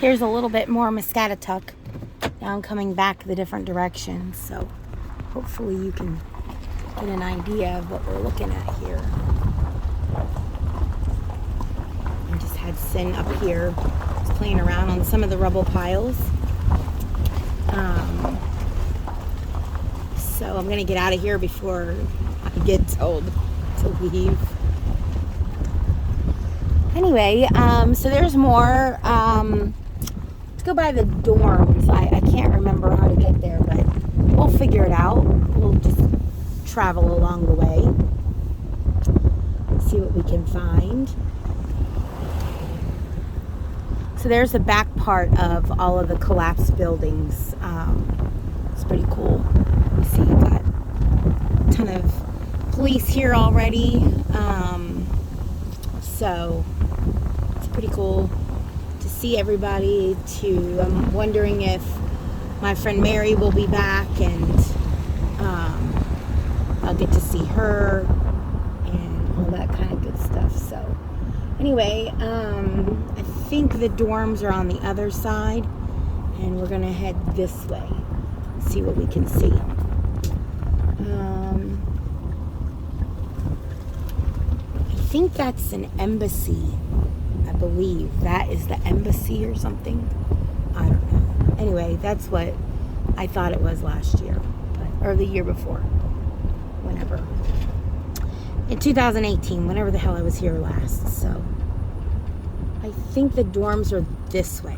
Here's a little bit more Muscatatuck. Now I'm coming back the different directions, so hopefully you can get an idea of what we're looking at here. I just had Sin up here, just playing around on some of the rubble piles. So I'm gonna get out of here before I get told to leave. Anyway, so there's more. Let's go by the dorms. I can't remember how to get there, but we'll figure it out. We'll just travel along the way, see what we can find. So there's the back part of all of the collapsed buildings. It's pretty cool. You see, you've got a ton of police here already. So it's pretty cool to see everybody. I'm wondering if my friend Mary will be back, and I'll get to see her and all that kind of good stuff. So anyway, I think the dorms are on the other side, and we're gonna head this way and see what we can see. I think that's an embassy. I believe that is the embassy or something. I don't know. Anyway, that's what I thought it was last year, or the year before, whenever. In 2018, whenever the hell I was here last. So I think the dorms are this way.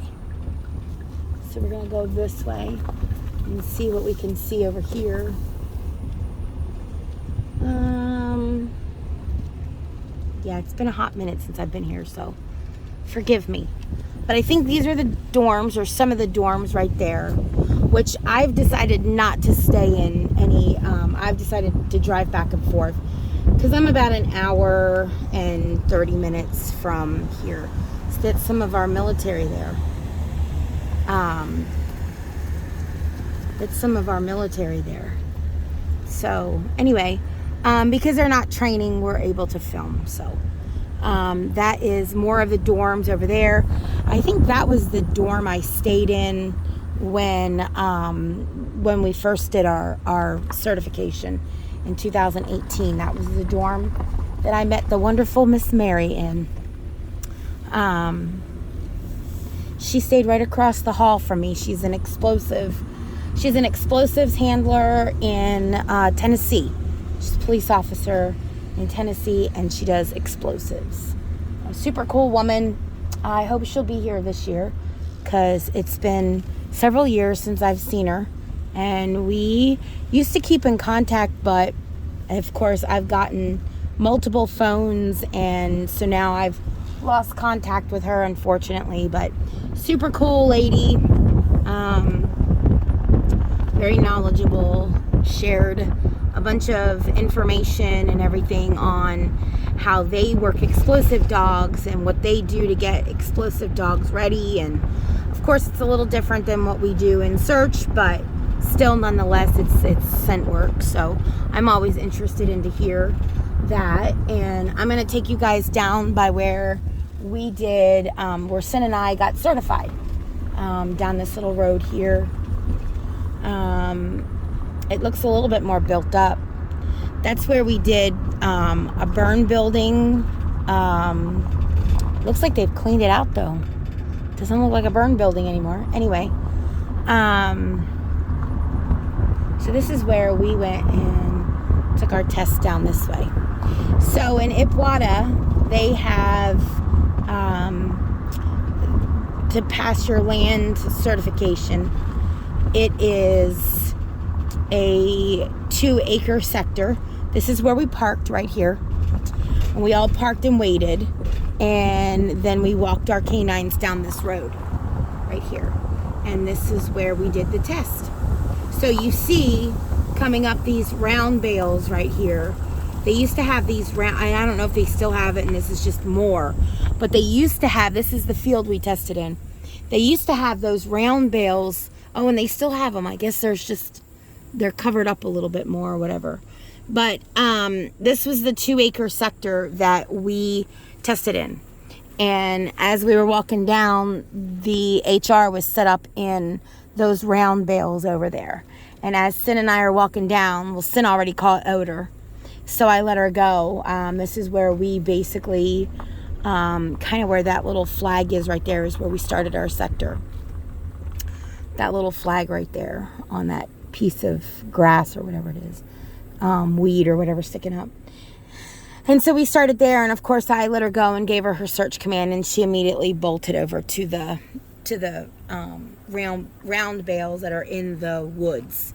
So we're gonna go this way and see what we can see over here. Yeah, it's been a hot minute since I've been here, so forgive me. But I think these are the dorms, or some of the dorms right there, which I've decided not to stay in any. I've decided to drive back and forth because I'm about an hour and 30 minutes from here. So that's some of our military there. That's some of our military there. So anyway, because they're not training, we're able to film. So that is more of the dorms over there. I think that was the dorm I stayed in when we first did our certification in 2018. That was the dorm that I met the wonderful Miss Mary in. She stayed right across the hall from me. She's an explosives handler in Tennessee. She's a police officer in Tennessee, and she does explosives. A super cool woman. I hope she'll be here this year because it's been several years since I've seen her, and we used to keep in contact, but of course I've gotten multiple phones, and so now I've lost contact with her, unfortunately. But super cool lady, very knowledgeable, shared a bunch of information and everything on how they work explosive dogs and what they do to get explosive dogs ready. And of course it's a little different than what we do in search, but still nonetheless it's scent work. So I'm always interested in to hear that, and I'm going to take you guys down by where we did where Sin and I got certified, down this little road here. It looks a little bit more built up. That's where we did a burn building. Looks like they've cleaned it out though. Doesn't look like a burn building anymore. Anyway, so this is where we went and took our test down this way. So in Ipwata, they have to pass your land certification, it is a 2-acre sector. This is where we parked right here. And we all parked and waited. And then we walked our canines down this road right here. And this is where we did the test. So you see coming up these round bales right here. They used to have these round, I don't know if they still have it, and this is just more. But they used to have, this is the field we tested in. They used to have those round bales. Oh, and they still have them. I guess they're covered up a little bit more or whatever. But this was the 2-acre sector that we tested in. And as we were walking down, the HR was set up in those round bales over there. And as Sin and I are walking down, well, Sin already caught odor, so I let her go. This is where we basically, kind of where that little flag is right there is where we started our sector. That little flag right there on that piece of grass or whatever it is, weed or whatever sticking up. And so we started there, and of course I let her go and gave her her search command, and she immediately bolted over to the round bales that are in the woods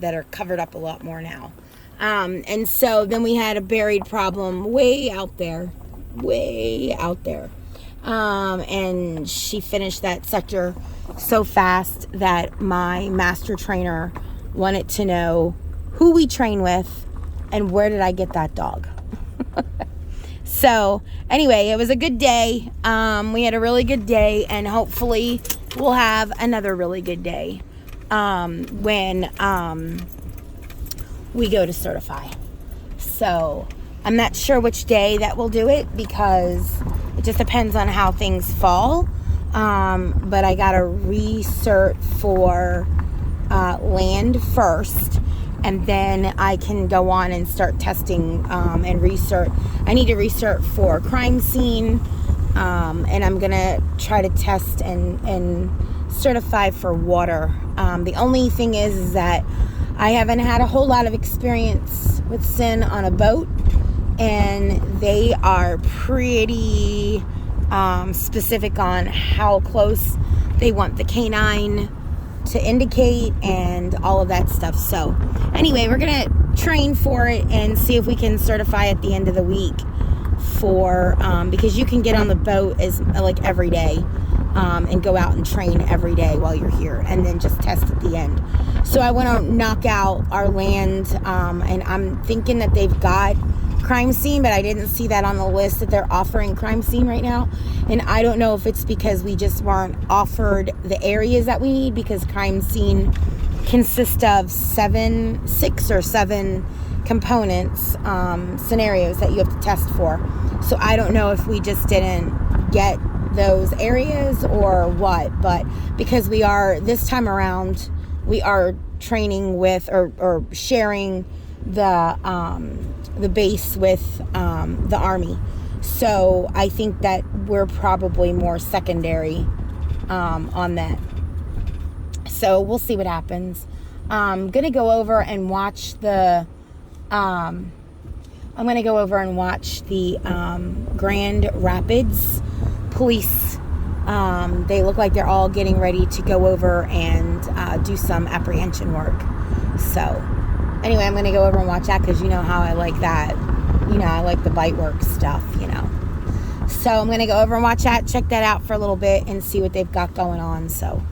that are covered up a lot more now. And so then we had a buried problem way out there. And she finished that sector so fast that my master trainer wanted to know who we train with and where did I get that dog. So anyway, it was a good day. We had a really good day, and hopefully we'll have another really good day when we go to certify. So I'm not sure which day that we'll do it because it just depends on how things fall. But I gotta recert for land first, and then I can go on and start testing and recert. I need to recert for crime scene, and I'm gonna try to test and certify for water. The only thing is that I haven't had a whole lot of experience with Sin on a boat, and they are pretty specific on how close they want the canine to indicate and all of that stuff. So anyway, we're gonna train for it and see if we can certify at the end of the week for because you can get on the boat as like every day and go out and train every day while you're here, and then just test at the end. So I want to knock out our land, and I'm thinking that they've got crime scene, but I didn't see that on the list that they're offering crime scene right now. And I don't know if it's because we just weren't offered the areas that we need, because crime scene consists of 6 or 7 components, scenarios that you have to test for. So I don't know if we just didn't get those areas or what, but because we are, this time around, we are training with or sharing the base with the Army. So I think that we're probably more secondary on that. So we'll see what happens. I'm gonna go over and watch the Grand Rapids police. They look like they're all getting ready to go over and do some apprehension work. So anyway, I'm going to go over and watch that because you know how I like that. You know, I like the bite work stuff, you know. So I'm going to go over and watch that, check that out for a little bit and see what they've got going on. So